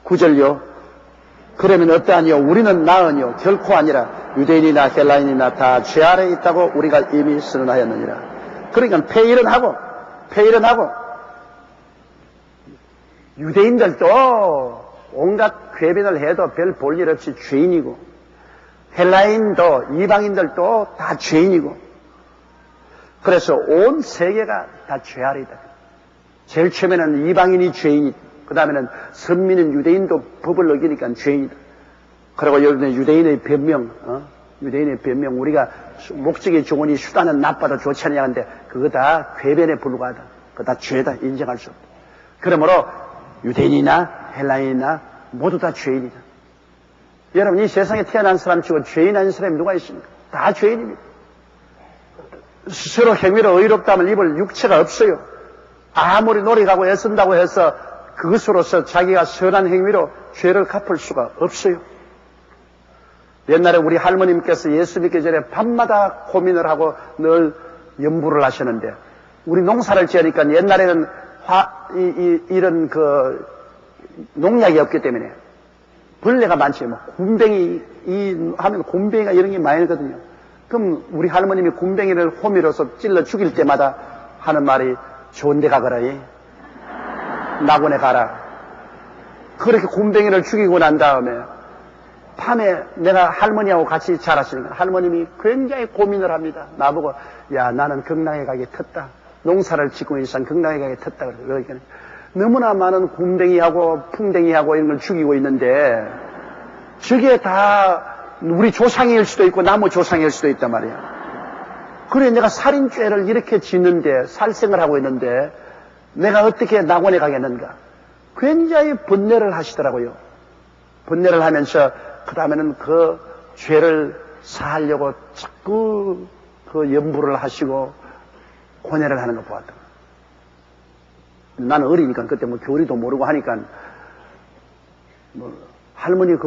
9절요. 그러면 어떠하니요? 우리는 나으니요? 결코 아니라 유대인이나 헬라인이나 다 죄 아래에 있다고 우리가 이미 선언하였느니라. 그러니까 폐일은 하고 유대인들도 온갖 궤변을 해도 별 볼 일 없이 죄인이고, 헬라인도 이방인들도 다 죄인이고, 그래서 온 세계가 다 죄 아래 있다. 제일 처음에는 이방인이 죄인이, 그 다음에는 선민은 유대인도 법을 어기니까 죄인이다. 그리고 여러분의 유대인의 변명, 우리가 목적의 조언이 수단은 나빠도 좋지 않냐 하는데 그거 다 궤변에 불과하다. 그거 다 죄다. 인정할 수 없다. 그러므로 유대인이나 헬라인이나 모두 다 죄인이다. 여러분, 이 세상에 태어난 사람 치고 죄인 아닌 사람이 누가 있습니까? 다 죄인입니다. 스스로 행위로 의롭다함을 입을 육체가 없어요. 아무리 노력하고 애쓴다고 해서 그것으로서 자기가 선한 행위로 죄를 갚을 수가 없어요. 옛날에 우리 할머님께서 예수 믿기 전에 밤마다 고민을 하고 늘 염불을 하셨는데, 우리 농사를 지으니까 옛날에는 이런 농약이 없기 때문에 벌레가 많지. 굼벵이 하면 굼벵이가 이런 게 많이 있거든요. 그럼 우리 할머님이 굼벵이를 호미로서 찔러 죽일 때마다 하는 말이 좋은 데 가거라. 낙원에 가라. 그렇게 굼벵이를 죽이고 난 다음에 밤에 내가 할머니하고 같이 자랐으니까 할머님이 굉장히 고민을 합니다. 나보고, 야, 나는 경랑에 가게 텄다. 농사를 짓고 있는 이상 경랑에 가게 텄다. 그러니까 너무나 많은 굼벵이하고 풍뎅이하고 이런 걸 죽이고 있는데 저게 다 우리 조상일 수도 있고 나무 조상일 수도 있단 말이야. 그래, 내가 살인죄를 이렇게 짓는데, 살생을 하고 있는데 내가 어떻게 낙원에 가겠는가. 굉장히 번뇌를 하시더라고요. 번뇌를 하면서 그 다음에는 그 죄를 사하려고 자꾸 그 염불을 하시고 고뇌를 하는 걸 보았다. 나는 어리니까 그때 교리도 모르고 하니까 할머니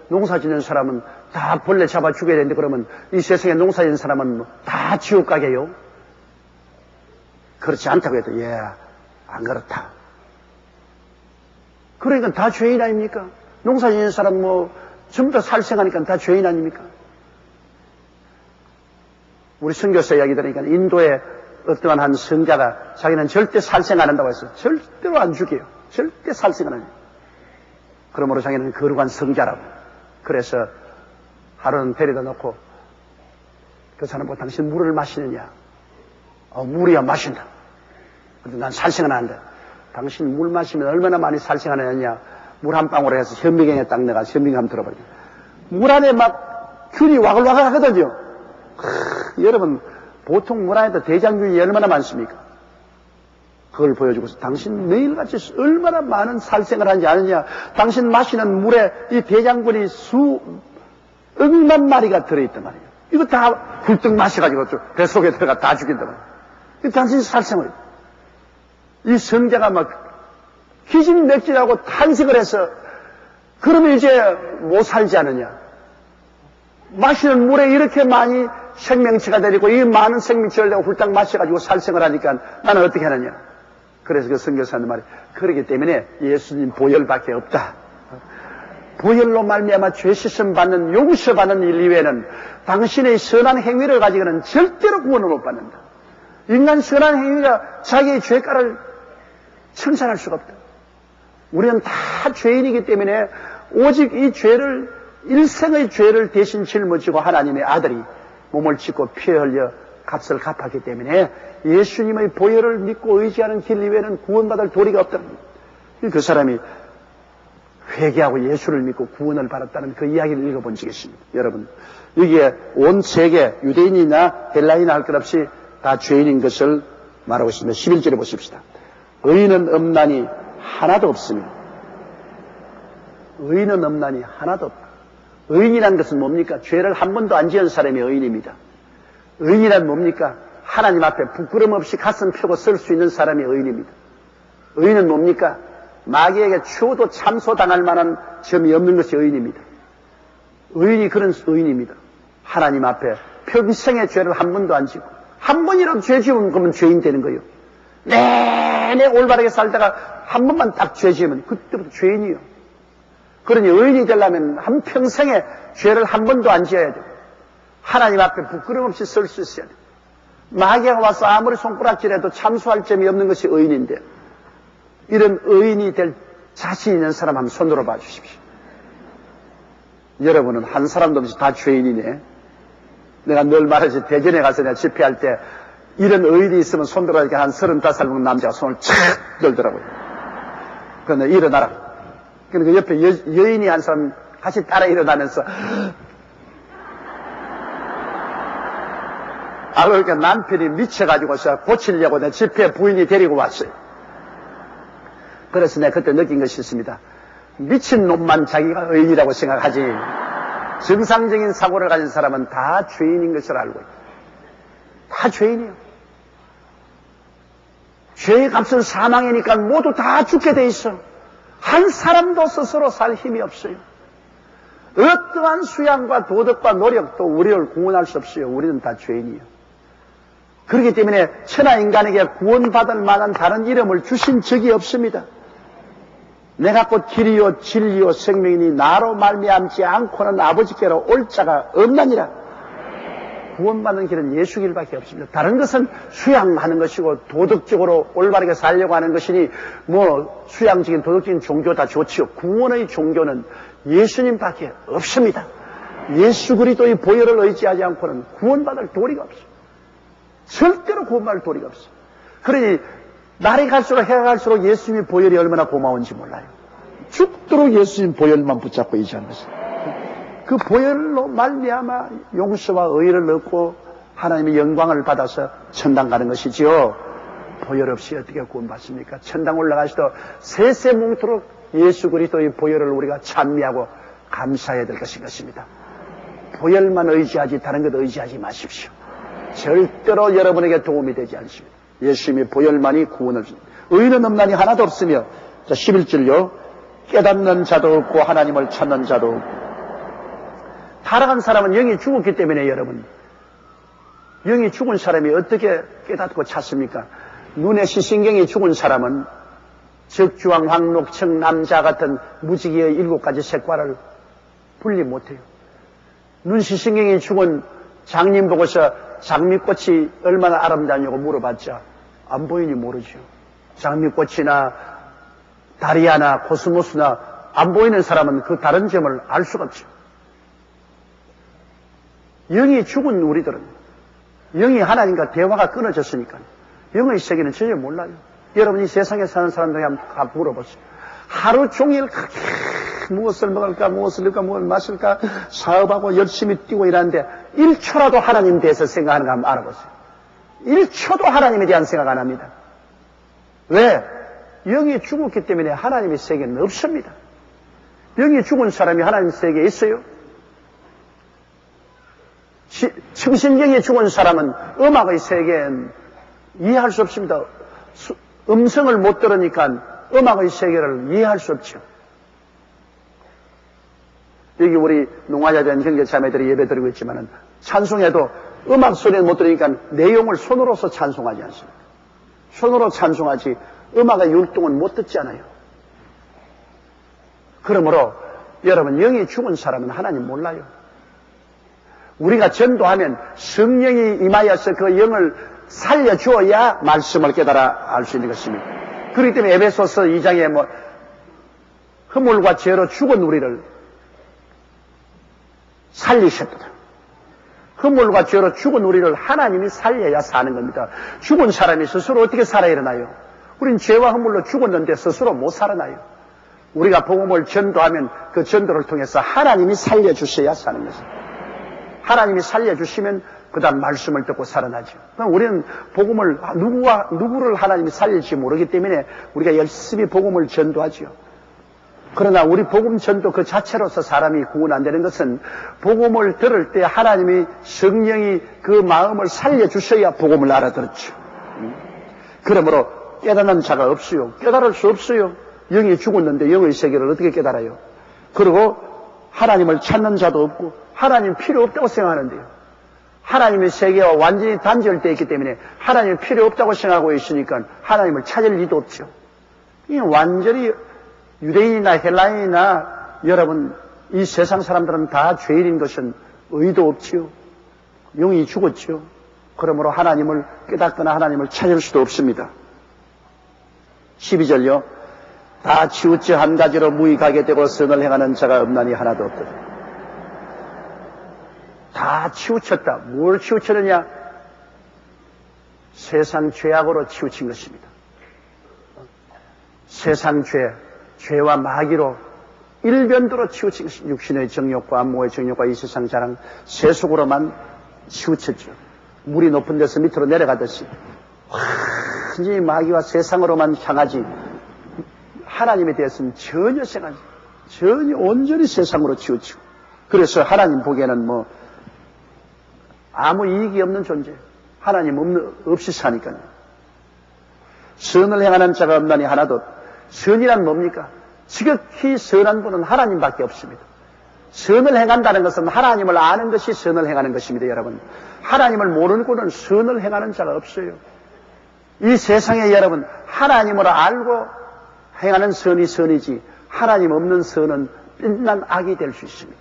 농사 짓는 사람은 다 벌레 잡아 죽여야 되는데 그러면 이 세상에 농사 짓는 사람은 다 지옥 가게요? 그렇지 않다고 해도 안 그렇다. 그러니까 다 죄인 아닙니까? 농사 짓는 사람 전부 다 살생하니까 다 죄인 아닙니까? 우리 선교사 이야기 들으니까 인도에 어떠한 한 성자가 자기는 절대 살생 안 한다고 해서 절대로 안 죽여요. 절대 살생 안 해요. 그러므로 자기는 거룩한 성자라고. 그래서 하루는 데려다 놓고 그 사람 보고 당신 물을 마시느냐? 물이야 마신다. 근데 난 살생은 안 한다. 당신 물 마시면 얼마나 많이 살생하느냐? 물 한 방울에 해서 현미경에 딱 내가 현미경 한번 들어버려. 물 안에 막 균이 와글와글 하거든요. 여러분, 보통 물 안에도 대장균이 얼마나 많습니까? 그걸 보여주고서 당신 매일같이 얼마나 많은 살생을 하는지 아느냐? 당신 마시는 물에 이 대장균이 억만 마리가 들어있단 말이에요. 이거 다 hul떡 마셔가지고 뱃속에 들어가 다 죽인단 말이에요. 당신 살생을. 이 성자가 막 기진맥진하고 탄식을 해서 그러면 이제 못 살지 않느냐? 마시는 물에 이렇게 많이 생명체가 내리고 이 많은 생명체를 내가 훌딱 마셔가지고 살생을 하니까 나는 어떻게 하느냐? 그래서 그 선교사는 말이 그렇기 때문에 예수님 보혈밖에 없다. 보혈로 말미암아 죄 씻음 받는 용서받는 일 이외에는 당신의 선한 행위를 가지고는 절대로 구원을 못 받는다. 인간 선한 행위가 자기의 죄가를 청산할 수가 없다. 우리는 다 죄인이기 때문에 오직 이 죄를 일생의 죄를 대신 짊어지고 하나님의 아들이 몸을 찢고 피 흘려 값을 갚았기 때문에 예수님의 보혈을 믿고 의지하는 길 이외에는 구원받을 도리가 없다. 그 사람이 회개하고 예수를 믿고 구원을 받았다는 그 이야기를 읽어본 적이 있습니다. 여러분, 여기에 온 세계 유대인이나 헬라인이나 할 것 없이 다 죄인인 것을 말하고 있습니다. 11절에 보십시다. 의인은 없나니 하나도 없습니다. 의인은 없나니 하나도 없다. 의인이란 것은 뭡니까? 죄를 한 번도 안 지은 사람이 의인입니다. 의인이란 뭡니까? 하나님 앞에 부끄럼 없이 가슴 펴고 설 수 있는 사람이 의인입니다. 의인은 뭡니까? 마귀에게 추워도 참소당할 만한 점이 없는 것이 의인입니다. 의인이 그런 의인입니다. 하나님 앞에 평생의 죄를 한 번도 안 지고 한 번이라도 죄 지으면 그러면 죄인 되는 거예요. 내내 올바르게 살다가 한 번만 딱 죄 지으면 그때부터 죄인이에요. 그러니 의인이 되려면 한평생에 죄를 한 번도 안 지어야 돼요. 하나님 앞에 부끄럼 없이 설 수 있어야 돼요. 마귀가 와서 아무리 손가락질해도 참수할 점이 없는 것이 의인인데, 이런 의인이 될 자신 있는 사람 한번 손들어 봐 주십시오. 여러분은 한 사람도 없이 다 죄인이네. 내가 늘 말하지, 대전에 가서 내가 집회할 때 이런 의인이 있으면 손들어 이렇게 한 35살 먹는 남자가 손을 착 들더라고요. 그런데 일어나라. 그러니까 옆에 여인이 한 사람 같이 따라 일어나면서 그러니까 남편이 미쳐가지고서 고치려고 내 집회 부인이 데리고 왔어요. 그래서 내가 그때 느낀 것이 있습니다. 미친 놈만 자기가 의인이라고 생각하지, 정상적인 사고를 가진 사람은 다 죄인인 것을 알고 있다. 다 죄인이에요. 죄의 값은 사망이니까 모두 다 죽게 돼 있어. 한 사람도 스스로 살 힘이 없어요. 어떠한 수양과 도덕과 노력도 우리를 구원할 수 없어요. 우리는 다 죄인이에요. 그렇기 때문에 천하 인간에게 구원받을 만한 다른 이름을 주신 적이 없습니다. 내가 곧 길이요 진리요 생명이니 나로 말미암지 않고는 아버지께로 올 자가 없나니라. 구원받는 길은 예수 길밖에 없습니다. 다른 것은 수양하는 것이고 도덕적으로 올바르게 살려고 하는 것이니 뭐 수양적인 도덕적인 종교 다 좋지요. 구원의 종교는 예수님밖에 없습니다. 예수 그리스도의 보혈을 의지하지 않고는 구원받을 도리가 없어요. 절대로 구원받을 도리가 없어요. 그러니 날이 갈수록 해가 갈수록 예수님의 보혈이 얼마나 고마운지 몰라요. 죽도록 예수님 보혈만 붙잡고 있지 않으세요. 그 보혈로 말미암아 용서와 의를 얻고 하나님의 영광을 받아서 천당 가는 것이지요. 보혈 없이 어떻게 구원받습니까? 천당 올라가시도 세세뭉토록 예수 그리스도의 보혈을 우리가 찬미하고 감사해야 될 것입니다. 보혈만 의지하지 다른 것 의지하지 마십시오. 절대로 여러분에게 도움이 되지 않습니다. 예수님의 보혈만이 구원을 줍니다. 의인은 없나니 하나도 없으며, 자 11절요. 깨닫는 자도 없고 하나님을 찾는 자도 없고. 타락한 사람은 영이 죽었기 때문에 여러분, 영이 죽은 사람이 어떻게 깨닫고 찾습니까? 눈의 시신경이 죽은 사람은 적주왕, 황록청, 남자 같은 무지개의 7가지 색깔을 분리 못해요. 눈 시신경이 죽은 장님 보고서 장미꽃이 얼마나 아름다냐고 물어봤자 안 보이니 모르죠. 장미꽃이나 다리아나 코스모스나 안 보이는 사람은 그 다른 점을 알 수가 없죠. 영이 죽은 우리들은, 영이 하나님과 대화가 끊어졌으니까 영의 세계는 전혀 몰라요. 여러분이 세상에 사는 사람들에게 한번 물어보세요. 하루 종일 무엇을 먹을까, 무엇을 넣을까, 무엇을 마실까 사업하고 열심히 뛰고 일하는데 1초라도 하나님에 대해서 생각하는 거 한번 알아보세요. 1초도 하나님에 대한 생각 안 합니다. 왜? 영이 죽었기 때문에 하나님의 세계는 없습니다. 영이 죽은 사람이 하나님의 세계에 있어요? 청신경이 죽은 사람은 음악의 세계엔 이해할 수 없습니다. 음성을 못 들으니까 음악의 세계를 이해할 수 없죠. 여기 우리 농아자된 형제자매들이 예배드리고 있지만은 찬송에도 음악 소리는 못 들으니까 내용을 손으로서 찬송하지 않습니다. 손으로 찬송하지 음악의 율동은 못 듣잖아요. 그러므로 여러분, 영이 죽은 사람은 하나님 몰라요. 우리가 전도하면 성령이 임하여서 그 영을 살려주어야 말씀을 깨달아 알 수 있는 것입니다. 그렇기 때문에 에베소서 2장에 허물과 죄로 죽은 우리를 살리셨다. 허물과 죄로 죽은 우리를 하나님이 살려야 사는 겁니다. 죽은 사람이 스스로 어떻게 살아 일어나요? 우린 죄와 허물로 죽었는데 스스로 못 살아나요. 우리가 복음을 전도하면 그 전도를 통해서 하나님이 살려주셔야 사는 것입니다. 하나님이 살려주시면 그 다음 말씀을 듣고 살아나죠. 우리는 복음을 누구를 하나님이 살릴지 모르기 때문에 우리가 열심히 복음을 전도하죠. 그러나 우리 복음 전도 그 자체로서 사람이 구원 안 되는 것은 복음을 들을 때 하나님이 성령이 그 마음을 살려주셔야 복음을 알아들었죠. 그러므로 깨닫는 자가 없어요. 깨달을 수 없어요. 영이 죽었는데 영의 세계를 어떻게 깨달아요? 그리고 하나님을 찾는 자도 없고 하나님 필요 없다고 생각하는데요. 하나님의 세계와 완전히 단절되어 있기 때문에 하나님 필요 없다고 생각하고 있으니까 하나님을 찾을 리도 없죠. 이 완전히 유대인이나 헬라인이나 여러분, 이 세상 사람들은 다 죄인인 것은 의도 없지요. 영이 죽었지요. 그러므로 하나님을 깨닫거나 하나님을 찾을 수도 없습니다. 12절요. 다 치우쳐 한 가지로 무익하게 되고 선을 행하는 자가 없나니 하나도 없거든. 다 치우쳤다. 뭘 치우쳤느냐? 세상 죄악으로 치우친 것입니다. 세상 죄, 죄와 마귀로 일변도로 치우친 것입니다. 육신의 정욕과 암모의 정욕과 이 세상 자랑, 세속으로만 치우쳤죠. 물이 높은 데서 밑으로 내려가듯이 완전히 마귀와 세상으로만 향하지 하나님에 대해서는 전혀 생각하지, 전혀 온전히 세상으로 치우치고, 그래서 하나님 보기에는 뭐 아무 이익이 없는 존재, 하나님 없이 사니까요. 선을 행하는 자가 없나니 하나도. 선이란 뭡니까? 지극히 선한 분은 하나님밖에 없습니다. 선을 행한다는 것은 하나님을 아는 것이 선을 행하는 것입니다, 여러분. 하나님을 모르고는 선을 행하는 자가 없어요. 이 세상에 여러분, 하나님을 알고 행하는 선이 선이지, 하나님 없는 선은 빛난 악이 될 수 있습니다.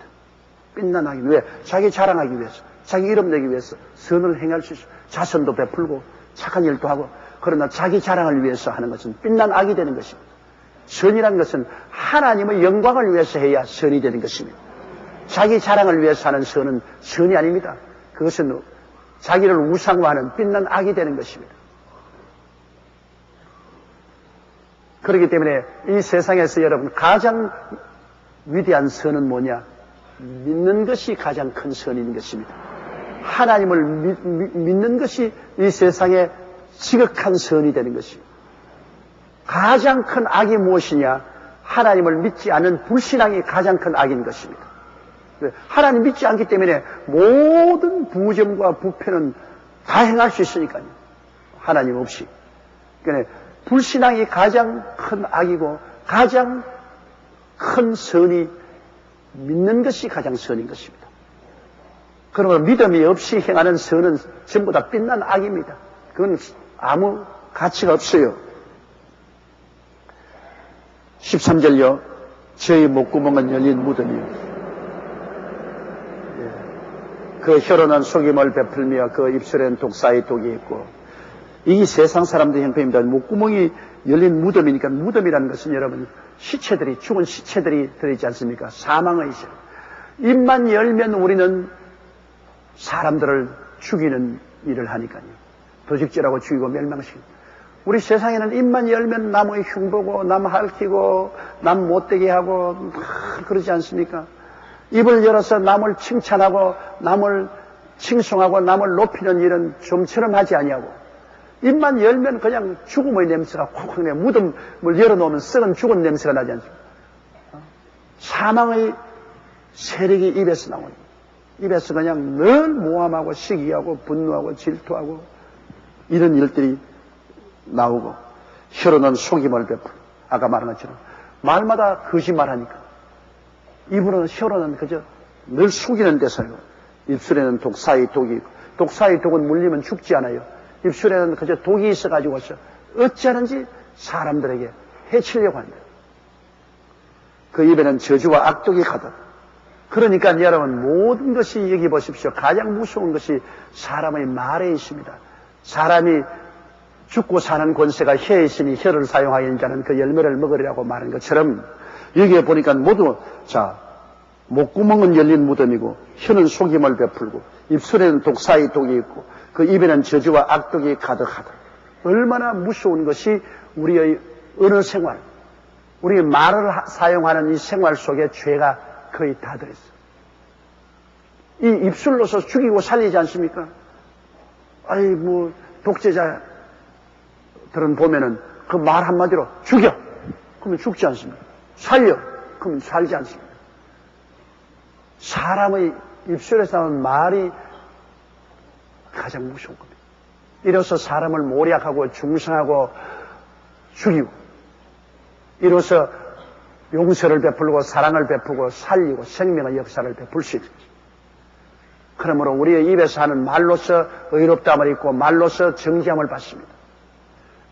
빛난 악이. 왜? 자기 자랑하기 위해서, 자기 이름 내기 위해서 선을 행할 수 있어요. 자선도 베풀고 착한 일도 하고. 그러나 자기 자랑을 위해서 하는 것은 빛난 악이 되는 것입니다. 선이라는 것은 하나님의 영광을 위해서 해야 선이 되는 것입니다. 자기 자랑을 위해서 하는 선은 선이 아닙니다. 그것은 자기를 우상화하는 빛난 악이 되는 것입니다. 그렇기 때문에 이 세상에서 여러분 가장 위대한 선은 뭐냐? 믿는 것이 가장 큰 선인 것입니다. 하나님을 믿는 것이 이 세상에 지극한 선이 되는 것입니다. 가장 큰 악이 무엇이냐? 하나님을 믿지 않은 불신앙이 가장 큰 악인 것입니다. 하나님 믿지 않기 때문에 모든 부정과 부패는 다 행할 수 있으니까요. 하나님 없이. 그러니까 불신앙이 가장 큰 악이고 가장 큰 선이 믿는 것이 가장 선인 것입니다. 그러므로 믿음이 없이 행하는 선은 전부 다 빛난 악입니다. 그건 아무 가치가 없어요. 13절요. 저희 목구멍은 열린 무덤이요. 그 혀로는 속임을 베풀며 그 입술에는 독사의 독이 있고. 이 세상 사람들의 형편입니다. 목구멍이 열린 무덤이니까, 무덤이라는 것은 여러분 시체들이, 죽은 시체들이 들어있지 않습니까? 사망의 시. 입만 열면 우리는 사람들을 죽이는 일을 하니까요. 도적질하고 죽이고 멸망시키고. 우리 세상에는 입만 열면 남의 흉보고 남 핥히고 남 못되게 하고 그러지 않습니까? 입을 열어서 남을 칭찬하고 남을 칭송하고 남을 높이는 일은 좀처럼 하지 아니하고, 입만 열면 그냥 죽음의 냄새가 콕 내. 무덤을 열어놓으면 썩은 죽은 냄새가 나지 않습니까? 사망의 세력이 입에서 나오니, 입에서 그냥 늘 모함하고 시기하고 분노하고 질투하고 이런 일들이 나오고, 혀로는 속임을 베풀. 아까 말한 것처럼 말마다 거짓말하니까 입으로는, 혀로는 그저 늘 속이는 데서요. 입술에는 독사의 독이 있고, 독사의 독은 물리면 죽지 않아요. 입술에는 그저 독이 있어가지고서 어찌하는지 사람들에게 해치려고 합니다. 그 입에는 저주와 악독이 가득. 그러니까 여러분, 모든 것이 여기 보십시오. 가장 무서운 것이 사람의 말에 있습니다. 사람이 죽고 사는 권세가 혀에 있으니 혀를 사용하여 자는 그 열매를 먹으리라고 말한 것처럼, 여기에 보니까 모두, 자, 목구멍은 열린 무덤이고 혀는 속임을 베풀고 입술에는 독사의 독이 있고 그 입에는 저주와 악독이 가득하다. 얼마나 무서운 것이 우리의 언어 생활, 우리 말을 사용하는 이 생활 속에 죄가 거의 다 들어있어요. 이 입술로서 죽이고 살리지 않습니까? 아이, 뭐 독재자들은 보면은 그 말 한마디로 죽여! 그러면 죽지 않습니까? 살려! 그러면 살지 않습니까? 사람의 입술에서 나오는 말이 가장 무서운 겁니다. 이로써 사람을 모략하고 중상하고 죽이고, 이로써 용서를 베풀고 사랑을 베푸고 살리고 생명의 역사를 베풀 수 있습니다. 그러므로 우리의 입에서 하는 말로서 의롭다함을 입고 말로서 정죄함을 받습니다.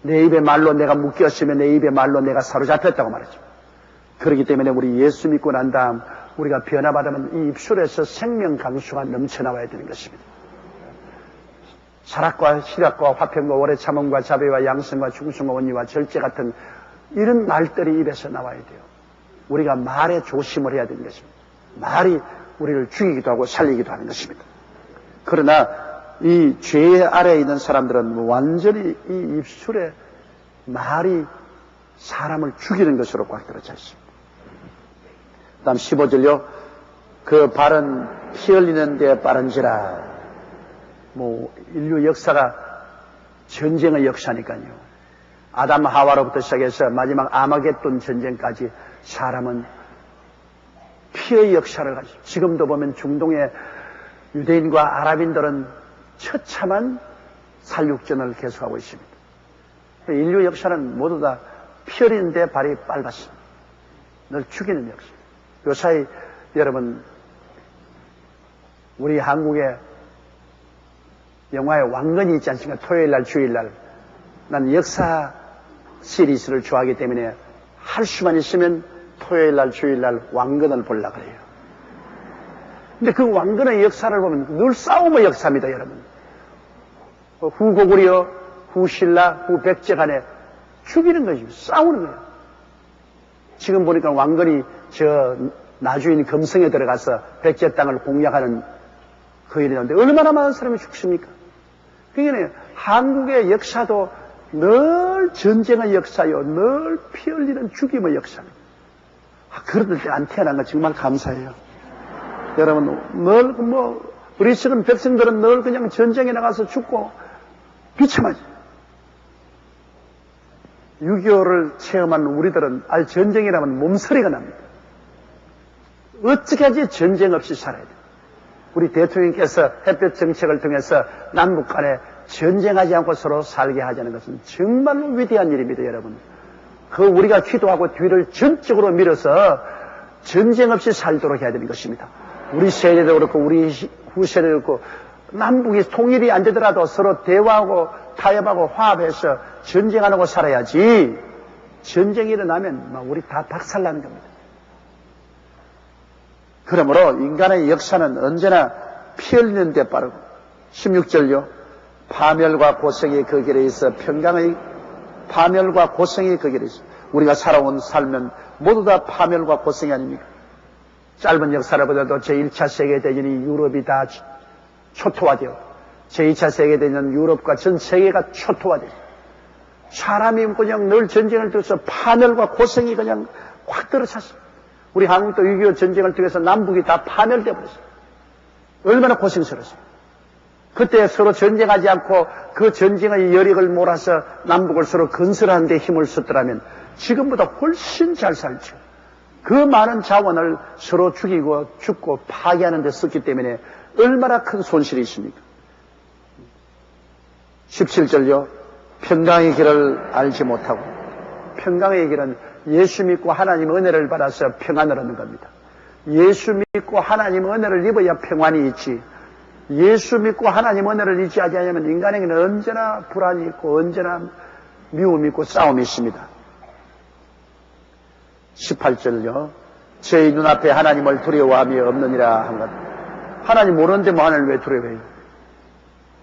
내 입의 말로 내가 묶였으면 내 입의 말로 내가 사로잡혔다고 말했죠. 그렇기 때문에 우리 예수 믿고 난 다음 우리가 변화받으면 이 입술에서 생명 강수가 넘쳐나와야 되는 것입니다. 사락과 희락과 화평과 오래 참음과 자비와 양성과 충성과 온유와 절제 같은 이런 말들이 입에서 나와야 돼요. 우리가 말에 조심을 해야 되는 것입니다. 말이 우리를 죽이기도 하고 살리기도 하는 것입니다. 그러나 이 죄 아래에 있는 사람들은 완전히 이 입술에 말이 사람을 죽이는 것으로 꽉 들어차 있습니다. 다음 15절요. 그 발은 피 흘리는 데 빠른지라. 인류 역사가 전쟁의 역사니까요. 아담 하와로부터 시작해서 마지막 아마겟돈 전쟁까지 사람은 피의 역사를 가지고, 지금도 보면 중동의 유대인과 아랍인들은 처참한 살육전을 계속하고 있습니다. 인류 역사는 모두 다 피 흘리는 데 발이 빨갛습니다. 늘 죽이는 역사. 요사이 여러분, 우리 한국에 영화에 왕건이 있지 않습니까? 토요일날, 주일날. 난 역사 시리즈를 좋아하기 때문에 할 수만 있으면 토요일날, 주일날 왕건을 보려고 그래요. 근데 그 왕건의 역사를 보면 늘 싸움의 역사입니다, 여러분. 후고구려, 후신라, 후백제 간에 죽이는 것입니다. 싸우는 거예요. 지금 보니까 왕건이 나주인 금성에 들어가서 백제 땅을 공략하는 그 일이 나오는데 얼마나 많은 사람이 죽습니까? 그러니까 한국의 역사도 늘 전쟁의 역사요, 늘 피 흘리는 죽임의 역사입니다. 그럴 때 안 태어난 거 정말 감사해요. 여러분, 늘 우리 지금 백성들은 늘 그냥 전쟁에 나가서 죽고 비참하지. 6.25를 체험한 우리들은 전쟁이라면 몸서리가 납니다. 어떻게 하지 전쟁 없이 살아야 돼. 우리 대통령께서 햇볕 정책을 통해서 남북 간에 전쟁하지 않고 서로 살게 하자는 것은 정말로 위대한 일입니다, 여러분. 우리가 기도하고 뒤를 전적으로 밀어서 전쟁 없이 살도록 해야 되는 것입니다. 우리 세대도 그렇고 우리 후세대도 그렇고 남북이 통일이 안 되더라도 서로 대화하고 타협하고 화합해서 전쟁 안 하고 살아야지. 전쟁이 일어나면 우리 다 박살나는 겁니다. 그러므로 인간의 역사는 언제나 피 흘리는 데 빠르고 16절요. 파멸과 고생이 그 길에 있어 파멸과 고생이 그 길에 있어. 우리가 살아온 삶은 모두 다 파멸과 고생이 아닙니까? 짧은 역사를 보더라도 제1차 세계대전이 유럽이 다 초토화되어 제2차 세계대전 유럽과 전 세계가 초토화되어 사람이 그냥 늘 전쟁을 통해서 파멸과 고생이 그냥 확 들어찼어요. 우리 한국도 6.25 전쟁을 통해서 남북이 다 파멸되어 버렸어요. 얼마나 고생스러웠어요. 그때 서로 전쟁하지 않고 그 전쟁의 여력을 몰아서 남북을 서로 건설하는 데 힘을 썼더라면 지금보다 훨씬 잘 살죠. 그 많은 자원을 서로 죽고 파괴하는 데 썼기 때문에 얼마나 큰 손실이 있습니까? 17절요. 평강의 길을 알지 못하고. 평강의 길은 예수 믿고 하나님 은혜를 받아서 평안을 얻는 겁니다. 예수 믿고 하나님 은혜를 입어야 평안이 있지. 예수 믿고 하나님 은혜를 의지하지 않으면 인간에게는 언제나 불안이 있고 언제나 미움이 있고 싸움이 있습니다. 18절요. 저희 눈앞에 하나님을 두려워함이 없느니라 한 것. 하나님 모르는데 하나님을 왜 두려워해요?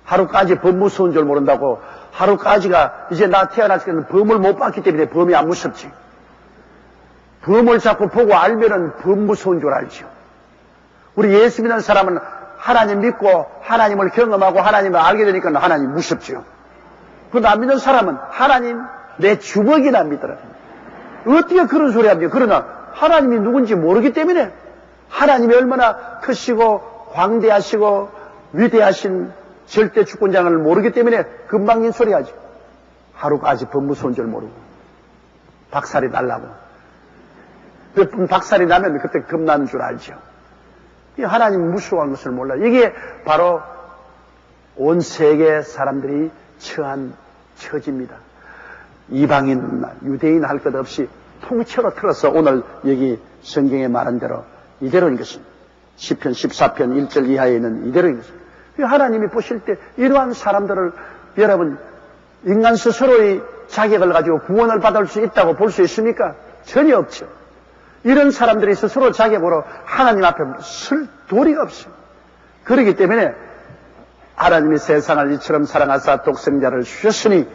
하루까지 범 무서운 줄 모른다고. 하루까지가 이제 나 태어났을 때는 범을 못 봤기 때문에 범이 안 무섭지. 범을 자꾸 보고 알면은 범 무서운 줄 알죠. 우리 예수 믿는 사람은 하나님 믿고 하나님을 경험하고 하나님을 알게 되니까 하나님 무섭죠. 그런데 안 믿는 사람은 하나님 내 주먹이나 믿더라. 어떻게 그런 소리 합니까? 그러나 하나님이 누군지 모르기 때문에 하나님이 얼마나 크시고 광대하시고 위대하신 절대 주권자를 모르기 때문에 금방인 소리 하죠. 하루까지 범 무서운 줄 모르고 박살이 날라고 몇 분 박살이 나면 그때 겁나는 줄 알죠. 하나님 무서워하는 것을 몰라요. 이게 바로 온 세계 사람들이 처한 처지입니다. 이방인, 유대인 할 것 없이 통째로 틀어서 오늘 여기 성경에 말한 대로 이대로인 것입니다. 시편 14편 1절 이하에 있는 이대로인 것입니다. 하나님이 보실 때 이러한 사람들을 여러분 인간 스스로의 자격을 가지고 구원을 받을 수 있다고 볼 수 있습니까? 전혀 없죠. 이런 사람들이 스스로 자격으로 하나님 앞에 설 도리가 없어요. 그렇기 때문에 하나님이 세상을 이처럼 사랑하사 독생자를 주셨으니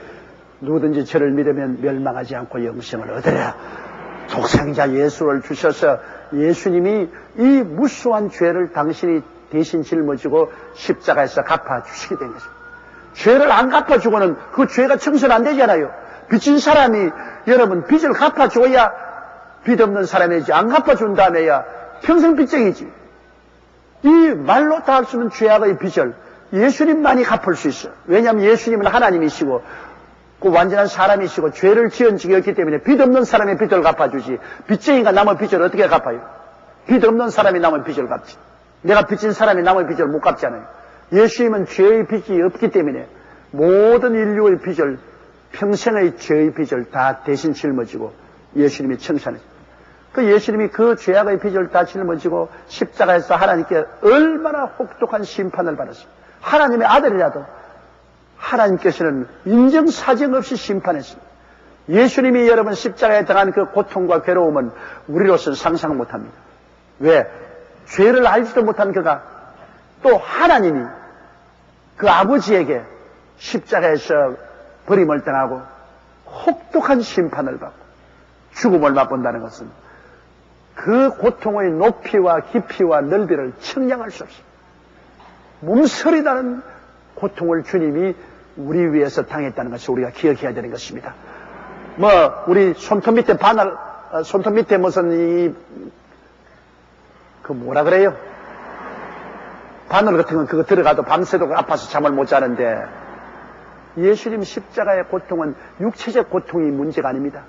누구든지 저를 믿으면 멸망하지 않고 영생을 얻으리라. 독생자 예수를 주셔서 예수님이 이 무수한 죄를 당신이 대신 짊어지고 십자가에서 갚아주시게 된 것입니다. 죄를 안 갚아주고는 그 죄가 청소는 안 되잖아요. 빚진 사람이 여러분 빚을 갚아줘야 빚 없는 사람이지, 안 갚아준 다음에야 평생 빚쟁이지. 이 말로 다 할 수 없는 죄악의 빚을 예수님만이 갚을 수 있어요. 왜냐하면 예수님은 하나님이시고 그 완전한 사람이시고 죄를 지은 적이 없기 때문에 빚 없는 사람의 빚을 갚아주지, 빚쟁이가 남의 빚을 어떻게 갚아요? 빚 없는 사람이 남의 빚을 갚지. 내가 빚진 사람이 남의 빚을 못 갚잖아요. 예수님은 죄의 빚이 없기 때문에 모든 인류의 빚을, 평생의 죄의 빚을 다 대신 짊어지고 예수님이 청산했습니다. 그 예수님이 그 죄악의 빚을 다 짊어지고 십자가에서 하나님께 얼마나 혹독한 심판을 받았습니다. 하나님의 아들이라도 하나님께서는 인정사정 없이 심판했습니다. 예수님이 여러분 십자가에 당한 그 고통과 괴로움은 우리로서는 상상 못합니다. 왜? 죄를 알지도 못한 그가 또 하나님이 그 아버지에게 십자가에서 버림을 당하고 혹독한 심판을 받고 죽음을 맛본다는 것은 그 고통의 높이와 깊이와 넓이를 측량할 수 없습니다. 몸서리 나는 고통을 주님이 우리 위해서 당했다는 것을 우리가 기억해야 되는 것입니다. 우리 손톱 밑에 바늘, 손톱 밑에 무슨 뭐라 그래요? 바늘 같은 건 그거 들어가도 밤새도록 아파서 잠을 못 자는데, 예수님 십자가의 고통은 육체적 고통이 문제가 아닙니다.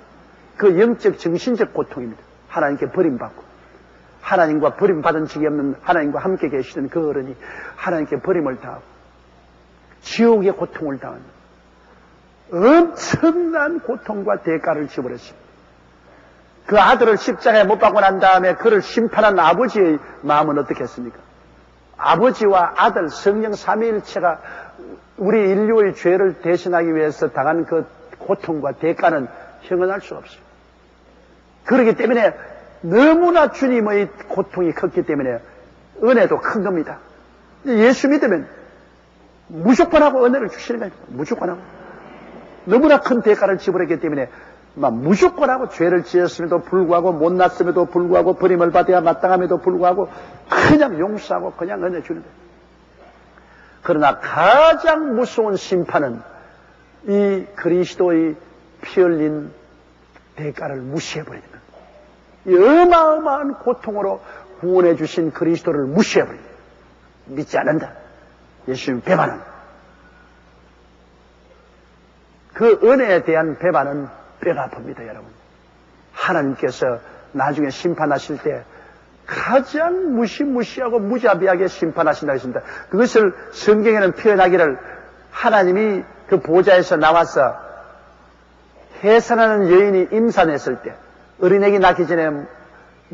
그 영적 정신적 고통입니다. 하나님께 버림받고 하나님과 버림받은 적이 없는 하나님과 함께 계시는 그 어른이 하나님께 버림을 당하고 지옥의 고통을 당하는 엄청난 고통과 대가를 지불했습니다. 그 아들을 십자가에 못 박고 난 다음에 그를 심판한 아버지의 마음은 어떻겠습니까? 아버지와 아들 성령 삼위일체가 우리 인류의 죄를 대신하기 위해서 당한 그 고통과 대가는 형언할 수가 없어요. 그렇기 때문에 너무나 주님의 고통이 컸기 때문에 은혜도 큰 겁니다. 예수 믿으면 무조건 하고 은혜를 주시는 거예요. 무조건 하고. 너무나 큰 대가를 지불했기 때문에 무조건 하고 죄를 지었음에도 불구하고 못났음에도 불구하고 버림을 받아야 마땅함에도 불구하고 그냥 용서하고 그냥 은혜 주는 거예요. 그러나 가장 무서운 심판은 이 그리스도의 피 흘린 대가를 무시해버리는 거예요. 이 어마어마한 고통으로 구원해 주신 그리스도를 무시해버리는 거예요. 믿지 않는다. 예수님 배반은. 그 은혜에 대한 배반은 뼈가 아픕니다, 여러분. 하나님께서 나중에 심판하실 때 가장 무시무시하고 무자비하게 심판하신다고 했습니다. 그것을 성경에는 표현하기를 하나님이 그 보좌에서 나와서 해산하는 여인이 임산했을 때 어린애기 낳기 전에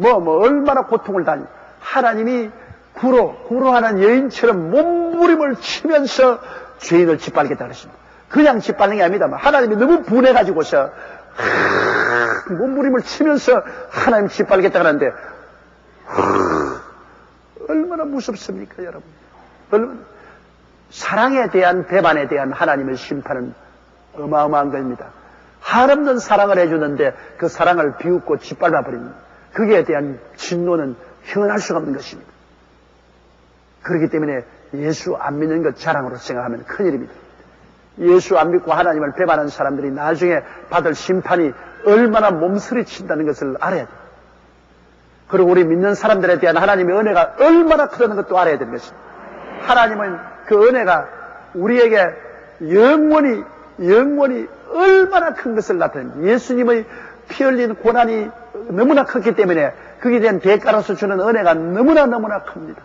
얼마나 고통을 당해 하나님이 구로하는 여인처럼 몸부림을 치면서 죄인을 짓밟겠다 그랬습니다. 그냥 짓밟는 게 아닙니다. 하나님이 너무 분해가지고서 몸부림을 치면서 하나님 짓밟겠다 그러는데 얼마나 무섭습니까, 여러분? 얼마나 사랑에 대한 배반에 대한 하나님의 심판은 어마어마한 겁니다. 한없는 사랑을 해주는데 그 사랑을 비웃고 짓밟아버립니다. 거기에 대한 진노는 형언할 수가 없는 것입니다. 그렇기 때문에 예수 안 믿는 것 자랑으로 생각하면 큰일입니다. 예수 안 믿고 하나님을 배반한 사람들이 나중에 받을 심판이 얼마나 몸서리친다는 것을 알아야 돼요. 그리고 우리 믿는 사람들에 대한 하나님의 은혜가 얼마나 크다는 것도 알아야 되는 것입니다. 하나님은 그 은혜가 우리에게 영원히 얼마나 큰 것을 나타냅니다. 예수님의 피 흘린 고난이 너무나 컸기 때문에 거기에 대한 대가로서 주는 은혜가 너무나 큽니다.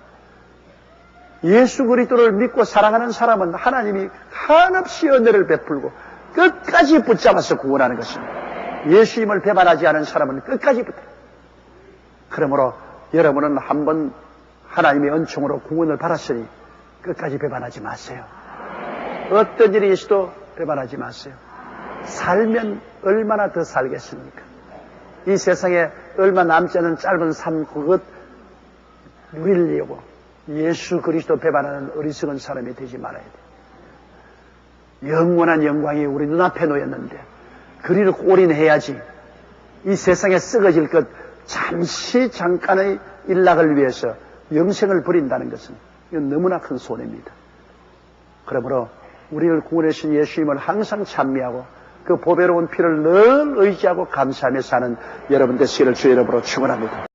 예수 그리스도를 믿고 사랑하는 사람은 하나님이 한없이 은혜를 베풀고 끝까지 붙잡아서 구원하는 것입니다. 예수님을 배반하지 않은 사람은 끝까지 붙잡아요. 그러므로 여러분은 한번 하나님의 은총으로 구원을 받았으니 끝까지 배반하지 마세요. 어떤 일이 있어도 배반하지 마세요. 살면 얼마나 더 살겠습니까? 이 세상에 얼마 남지 않은 짧은 삶 그것 누리려고 예수 그리스도 배반하는 어리석은 사람이 되지 말아야 돼. 영원한 영광이 우리 눈앞에 놓였는데 그리를 올인해야지. 이 세상에 썩어질 것 잠시 잠깐의 일락을 위해서 영생을 버린다는 것은 이건 너무나 큰 손해입니다. 그러므로 우리를 구원하신 예수님을 항상 찬미하고 그 보배로운 피를 늘 의지하고 감사하며 사는 여러분 되시기를 주의 이름으로 축원합니다.